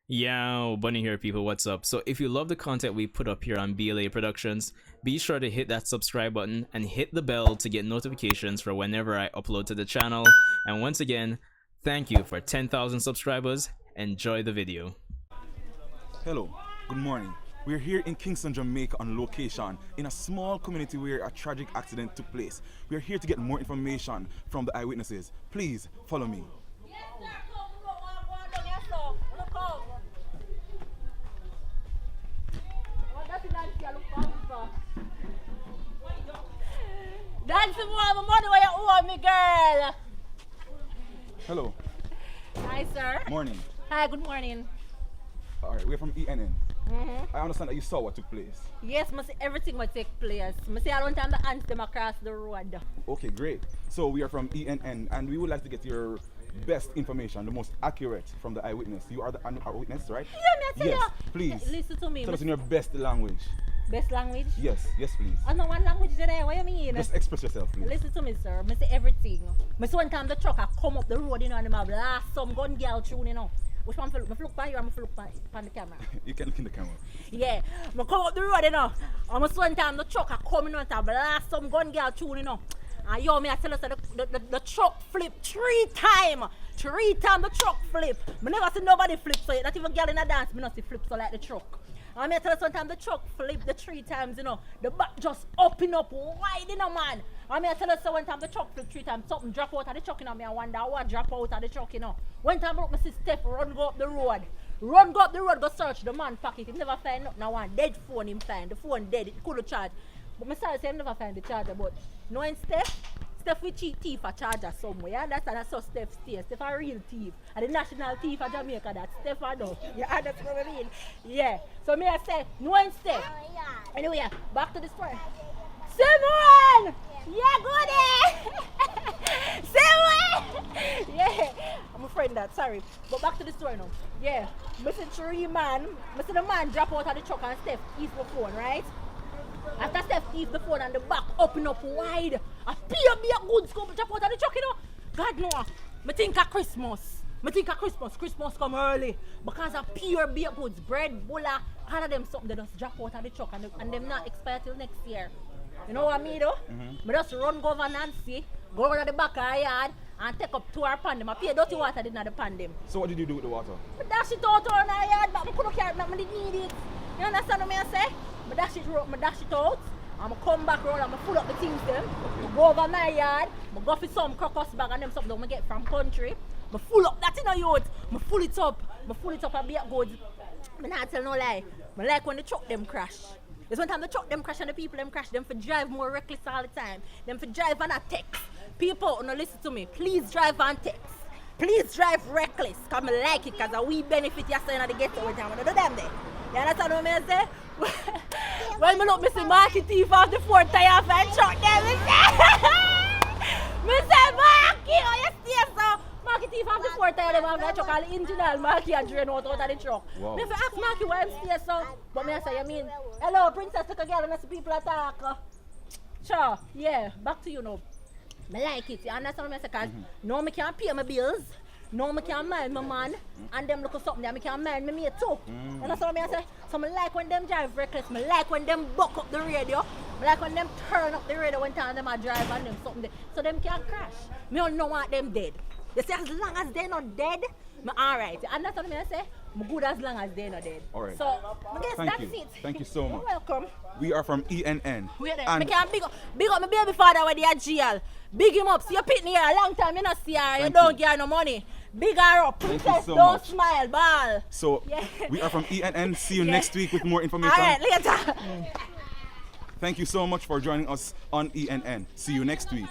Yo, Bunny here, people. What's up? So, if you love the content we put up here on BLA Productions, be sure to hit that subscribe button and hit the bell to get notifications for whenever I upload to the channel. And once again, thank you for 10,000 subscribers. Enjoy the video. Hello, good morning. We're here in Kingston, Jamaica on location in a small community where a tragic accident took place. We're here to get more information from the eyewitnesses. Please follow me. Dance more of my money where you owe me, girl. Hello. Hi, sir. Morning. Hi, good morning. All right, we're from ENN. I understand that you saw what took place. Yes, I see everything will take place. I see I don't time the ants them across the road. Okay, great. So we are from ENN and we would like to get your best information, the most accurate from the eyewitness. You are the eyewitness, right? Yeah, me Yes, you. please. Listen to me. Tell us in your best language. Best language? Yes, please. I know one language today. What you mean? Just express yourself, please. Listen to me, sir. I see everything. I see one time the truck I come up the road, you know, and I blast some gun girl through, you know. Which one I look by you or I look on the camera? You can look in the camera. Yeah, I come up the road, you know. And I see one time the truck I come, you know, and I blast some gun girl through, you know. And yo, me I tell us that the truck flipped 3 times. 3 times the truck flipped. I never see nobody flip so not even girl in a dance, me not see flip so like the truck. And me tell us one time the truck flipped the 3 times, you know. The back just open up wide, you know, man. And me tell us one time the truck flipped 3 times, something drop out of the truck, you know. Me I wonder what drop out of the truck, you know. One time I look, me see Steph run go up the road. Run go up the road, go search the man pocket. He never find nothing. One dead phone him find. The phone dead, it couldn't charge. But me sorry say him never find the charger, but knowing Steph we cheat thief a charger somewhere. You understand? That's how Steph stays. Steph a real thief. And the national thief of Jamaica, that Steph I know. You understand what I mean? Yeah. So me I say, knowing Steph. Anyway, back to the story. Simon! Yeah, go there! Simon! Yeah. I'm afraid of that, sorry. But back to the story now. Yeah. I see 3 man. I see the man drop out of the truck and Steph eat the phone, right? After Steph thief the phone and the back open up wide, a pure goods come drop out of the truck, you know. God no. I think of Christmas. Christmas come early. Because of pure beer goods, bread, bulla, all of them something they just drop out of the truck and them not expire till next year. You know what I mean though? I just run go over Nancy, go over to the back of the yard and take up 2 hour pan them. I pay dirty water in the pan them. So what did you do with the water? I dash it out on the yard, but I couldn't carry it, I didn't need it. You understand what I say? I dash it out, and I come back round and I full up the things them. I go over my yard, I go for some crocus bag and them something I get from country. I full up that in a youth, I full it up and be a good. I not tell no lie. I like when the truck them crash. There's one time the truck them crash and the people them crash, them for drive more reckless all the time. Them for drive and a text. People, no listen to me, please drive and text. Please drive reckless, because I like it, because we benefit yourself in the ghetto all the time. I do them there. You understand what I say? When I look, I see Marky thief off the 4th tire of the truck there, I say, Marky, oh you stay so? Marky thief off the 4th tire of the truck, all the engine and Marky and drain out of the truck. Wow. I ask Marky why I'm stay so, but I say, you mean, hello, princess, look again, and I see people attack. Sure, yeah, back to you now. I like it, you understand what I say? Because now I can't pay my bills. No, I can't mind my man, and them look at something that I can't mind me mate too. And that's what I say. So I like when them drive reckless, I like when them buck up the radio, I like when them turn up the radio when time them a drive and them something there. So them can't crash. Me don't know want them dead. They say as long as they not dead, I'm alright. And that's what I say. I'm good as long as they not dead. Alright. So I guess Thank that's you. it. Thank you so much. You're welcome. We are from ENN. Wait there. And I can't big up my baby father when they are jail. Big him up. See you pitney here a long time, you not see her, you don't get no money. Big her up. Thank you Princess, so don't much. smile, ball. So Yeah. we are from ENN. See you Yeah. next week with more information. Alright, later. Thank you so much for joining us on ENN. See you next week.